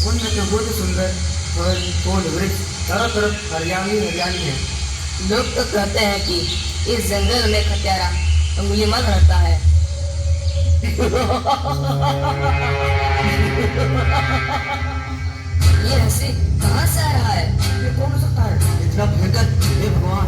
उनमें तो बहुत सुंदर और फूल वृक्ष चारों तरफ हरियाली हरियाली है। लोग तो कहते हैं कि इस जंगल में खतियारा अंगुलीमाल रहता है। ये हंसी कहाँ से आ रहा है? ये कौन हो सकता है इतना भयंकर? हे भगवान!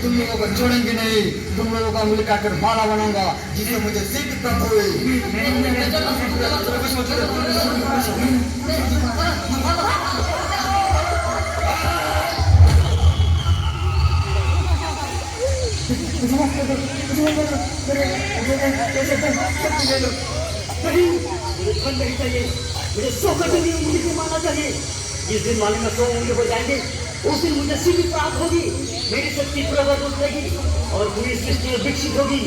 तुम लोगों को छोड़ेंगे नहीं, तुम लोगों का अंगुली काटकर माला बनाऊंगा जिससे मुझे सिद्ध प्राप्त हुई। नहीं चाहिए, मुझे 100 कटोरी उंगली की माला चाहिए। जिस दिन माले में 100 उंगली हो जाएंगे उस दिन मुझे सिद्धि प्राप्त होगी, मेरी शक्ति प्रबल हो जाएगी और पूरी सृष्टि विकसित होगी।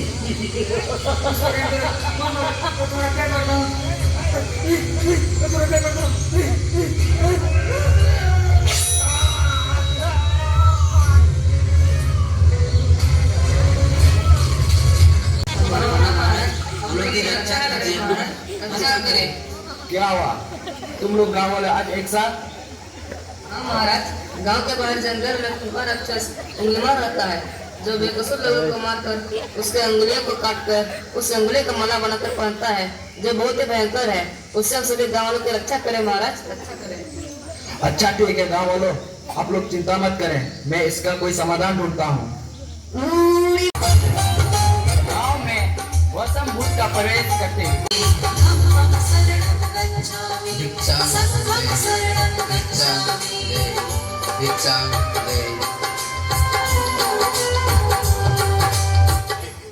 क्या हुआ? तुम लोग गाँव वाले आज एक साथ? हाँ महाराज, गांव के बाहर जंगल में कुंभा राक्षस अंगुलीमाल रहता है, जो बेकसूर लोगों को मारकर उसके अंगुलियों को काटकर उस अंगुली का माला बनाकर पहनता है, जो बहुत ही भयंकर है। उससे हम सभी गाँव वालों की रक्षा करें महाराज, रक्षा करें। अच्छा ठीक है गाँव वालों, आप लोग चिंता मत करें, मैं इसका कोई समाधान ढूंढता हूँ। गाँव में वसम भूत का प्रवेश करते हैं।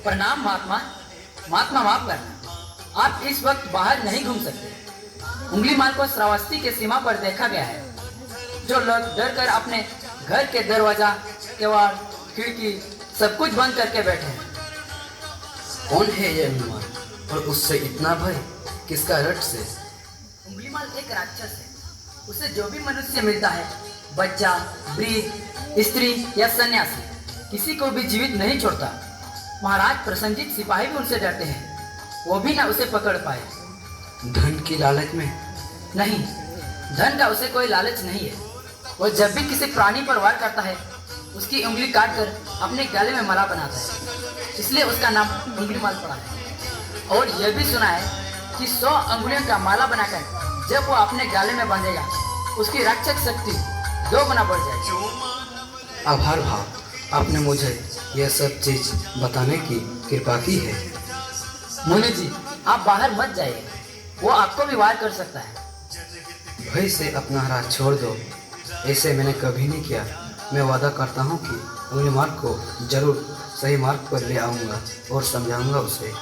प्रणाम महात्मा। महात्मा माफ करना, आप इस वक्त बाहर नहीं घूम सकते। उंगलीमाल को श्रावस्ती के सीमा पर देखा गया है, जो लोग डर कर अपने घर के दरवाजा, केवाड़, खिड़की सब कुछ बंद करके बैठे हैं। कौन है ये उंगलीमाल और उससे इतना भय किसका रट से? उंगलीमाल एक राक्षस है, उसे जो भी मनुष्य मिलता है, बच्चा, वृद्ध, स्त्री या सन्यासी, किसी को भी जीवित नहीं छोड़ता। महाराज प्रसन्नजीत सिपाही भी उनसे डरते हैं, वो भी ना उसे पकड़ पाए। धन की लालच में? नहीं, धन का उसे कोई लालच नहीं है। वो जब भी किसी प्राणी पर वार करता है, उसकी उंगली काट कर अपने गले में माला बनाता है, इसलिए उसका नाम उंगलीमाल पड़ा है। और यह भी सुना है कि 100 अंगुलियों का माला बनाकर जब वो अपने गले में बांधेगा, उसकी रक्षक शक्ति 2 गुना बढ़ जाएगी। आभार भाव, आपने मुझे यह सब चीज बताने की कृपा की है। मुनि जी, आप बाहर मत जाइए, वो आपको भी वार कर सकता है। भय से अपना राज छोड़ दो, ऐसे मैंने कभी नहीं किया। मैं वादा करता हूँ कि उंगलीमाल को जरूर सही मार्ग पर ले आऊँगा और समझाऊंगा उसे।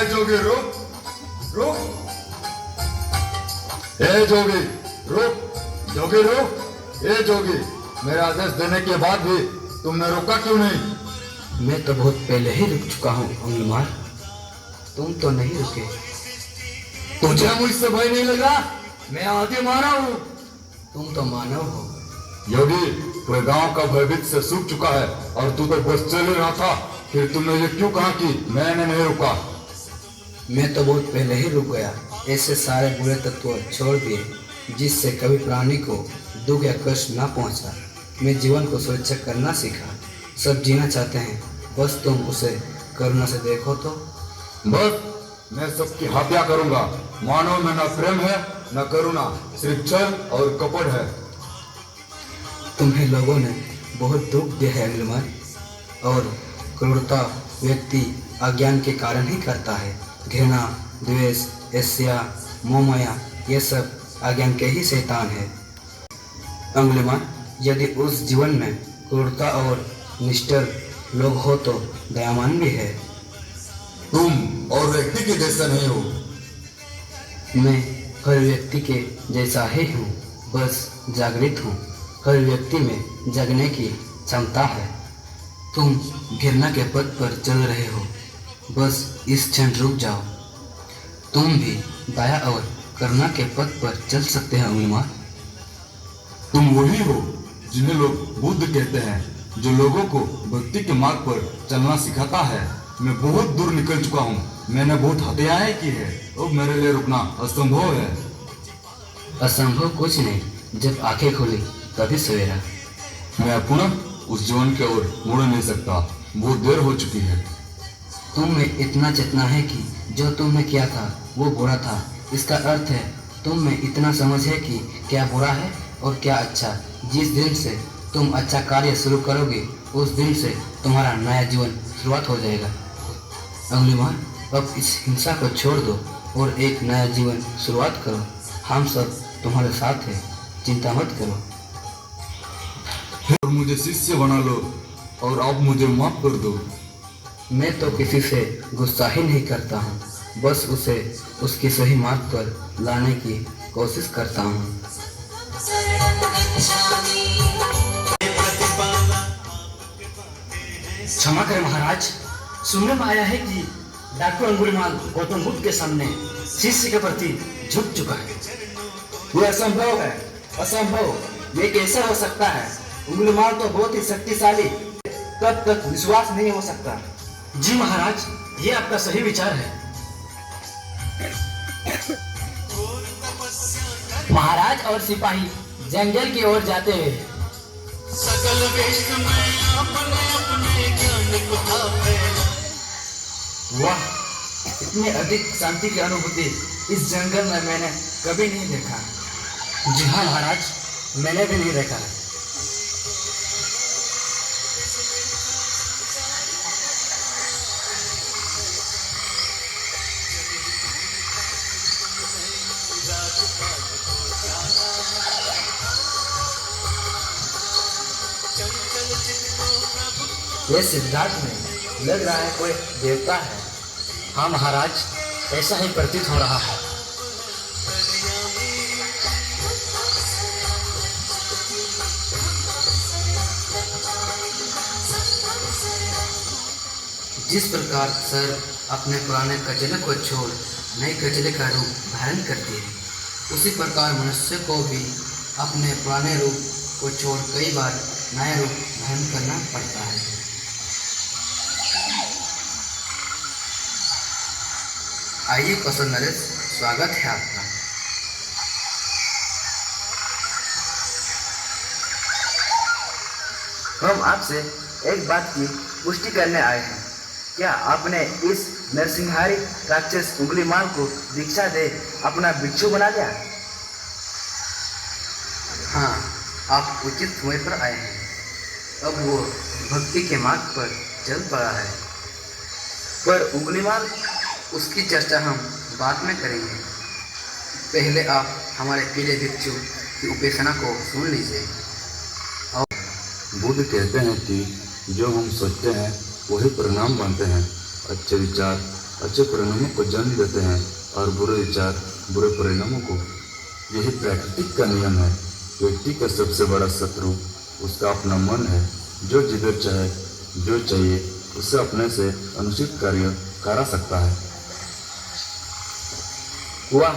जोगी रुक, रुक, ए जोगी रुक, जोगी रुक, ए जोगी, मेरा आदेश देने के बाद भी तुमने रोका क्यों नहीं? मैं तो बहुत पहले ही रुक चुका हूँ उंगलीमाल, तुम तो नहीं रुके। तुझे मुझसे भय नहीं लगा? मैं आदि मानव हूँ। तुम तो मानव हो। योगी, पूरे गांव का भयभीत से सूख चुका है और तू तो बस चल ही रहा था, फिर तुमने ये क्यों कहा कि मैंने नहीं रुका? मैं तो बहुत पहले ही रुक गया। ऐसे सारे बुरे तत्व छोड़ दिए जिससे कभी प्राणी को दुख या कष्ट ना पहुंचा। मैं जीवन को सुरक्षा करना सीखा। सब जीना चाहते हैं, बस तुम उसे करुणा से देखो तो। बस मैं सबकी हत्या करूंगा। मानव में न प्रेम है न करुणा, सिर्फ छल और कपट है। तुम्हें लोगों ने बहुत दुख दिया है उंगलीमाल, और क्रूरता व्यक्ति अज्ञान के कारण ही करता है। घृणा, द्वेष, ईर्ष्या, मोहमाया, ये सब अज्ञान के ही शैतान है। उंगलीमाल, यदि उस जीवन में क्रूरता और निष्ठुर लोग हो तो दयावान भी है। तुम और व्यक्ति के जैसा नहीं हो। मैं हर व्यक्ति के जैसा ही हूँ, बस जागृत हूँ। हर व्यक्ति में जगने की क्षमता है। तुम घृणा के पथ पर चल रहे हो, बस इस क्षण रुक जाओ। तुम भी दया और करुणा के पथ पर चल सकते हैं उन्माद। तुम वही हो जिन्हें लोग बुद्ध कहते हैं, जो लोगों को भक्ति के मार्ग पर चलना सिखाता है। मैं बहुत दूर निकल चुका हूँ, मैंने बहुत हत्याएं की है, अब मेरे लिए रुकना असंभव है। असंभव कुछ नहीं, जब आंखें खुली तभी सवेरा। मैं पुनः उस जीवन की ओर मुड़ नहीं सकता, बहुत देर हो चुकी है। तुम में इतना चेतना है कि जो तुमने किया था वो बुरा था। इसका अर्थ है तुम में इतना समझ है कि क्या बुरा है और क्या अच्छा। जिस दिन से तुम अच्छा कार्य शुरू करोगे उस दिन से तुम्हारा नया जीवन शुरुआत हो जाएगा। अंगुलीमाल, अब इस हिंसा को छोड़ दो और एक नया जीवन शुरुआत करो। हम सब तुम्हारे साथ हैं, चिंता मत करो। और मुझे शिष्य बना लो और अब मुझे माफ कर दो। मैं तो किसी से गुस्सा ही नहीं करता हूँ, बस उसे उसके सही मार्ग पर लाने की कोशिश करता हूँ। क्षमा करें महाराज, सुनने में आया है कि डॉक्टर अंगुलीमाल गौतम बुद्ध के सामने शिष्य के प्रति झुक चुका है। यह असंभव है, असंभव। ये कैसे हो सकता है? अंगुलीमाल तो बहुत ही शक्तिशाली, तब तक विश्वास नहीं हो सकता। जी महाराज, ये आपका सही विचार है। महाराज और सिपाही जंगल की ओर जाते हुए वाह, इतनी अधिक शांति की अनुभूति इस जंगल में मैंने कभी नहीं देखा। जी हाँ महाराज, मैंने भी नहीं देखा है। ये सिद्धार्थ में लग रहा है कोई देवता है। हाँ महाराज, ऐसा ही प्रतीत हो रहा है। जिस प्रकार सर अपने पुराने कचले को छोड़ नए कचले का रूप धारण करती है, उसी प्रकार मनुष्य को भी अपने पुराने रूप को छोड़ कई बार नया रूप धारण करना पड़ता है। आइए कौशल नरेश, स्वागत है आपका। हम आपसे एक बात की पुष्टि करने आए हैं। क्या आपने इस नरसिंहारी राक्षस अंगुलीमाल को दीक्षा दे अपना भिक्षु बना लिया? हाँ, आप उचित समय पर आए हैं। अब वो भक्ति के मार्ग पर चल पड़ा है। पर अंगुलीमाल, उसकी चर्चा हम बाद में करेंगे। पहले आप हमारे पीले भिक्षु की उपेक्षणा को सुन लीजिए। बुद्ध कहते हैं कि जो हम सोचते हैं वही परिणाम बनते हैं। अच्छे विचार अच्छे परिणामों को जन्म देते हैं और बुरे विचार बुरे परिणामों को। यही प्रकृति का नियम है। व्यक्ति का सबसे बड़ा शत्रु उसका अपना मन है, जो जिधर चाहे जो चाहिए उससे अपने से अनुचित कार्य करा सकता है। वाह,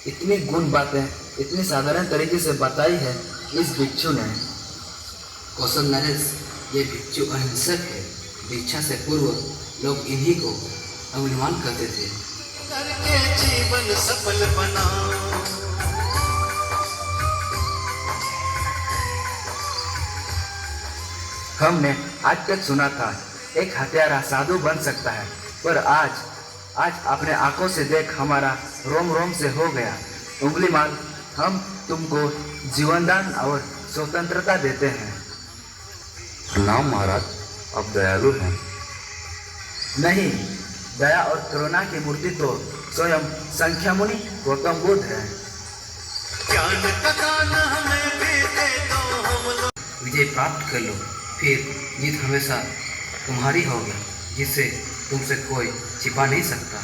इतनी गुण बातें इतनी साधारण तरीके से बताई है इस भिक्षु ने। कौशल नरेश, ये भिक्षु अहिंसक है। दीक्षा से पूर्व लोग इन्हीं को अंगुलीमाल कहते थे। करके जीवन सफल बनाओ। हमने आज तक सुना था एक हत्यारा साधु बन सकता है, पर आज अपने आंखों से देख हमारा रोम रोम से हो गया। अंगुलीमाल, हम तुमको जीवनदान और स्वतंत्रता देते हैं। प्रणाम महाराज, आप दयालु हैं। नहीं, दया और करुणा की मूर्ति तो स्वयं संख्या मुनि गौतम बुद्ध है। ज्ञान का दान हमें भी दे दो हम लोग। विजय प्राप्त कर लो, फिर जीत हमेशा तुम्हारी होगी, जिससे तुमसे कोई छिपा नहीं सकता।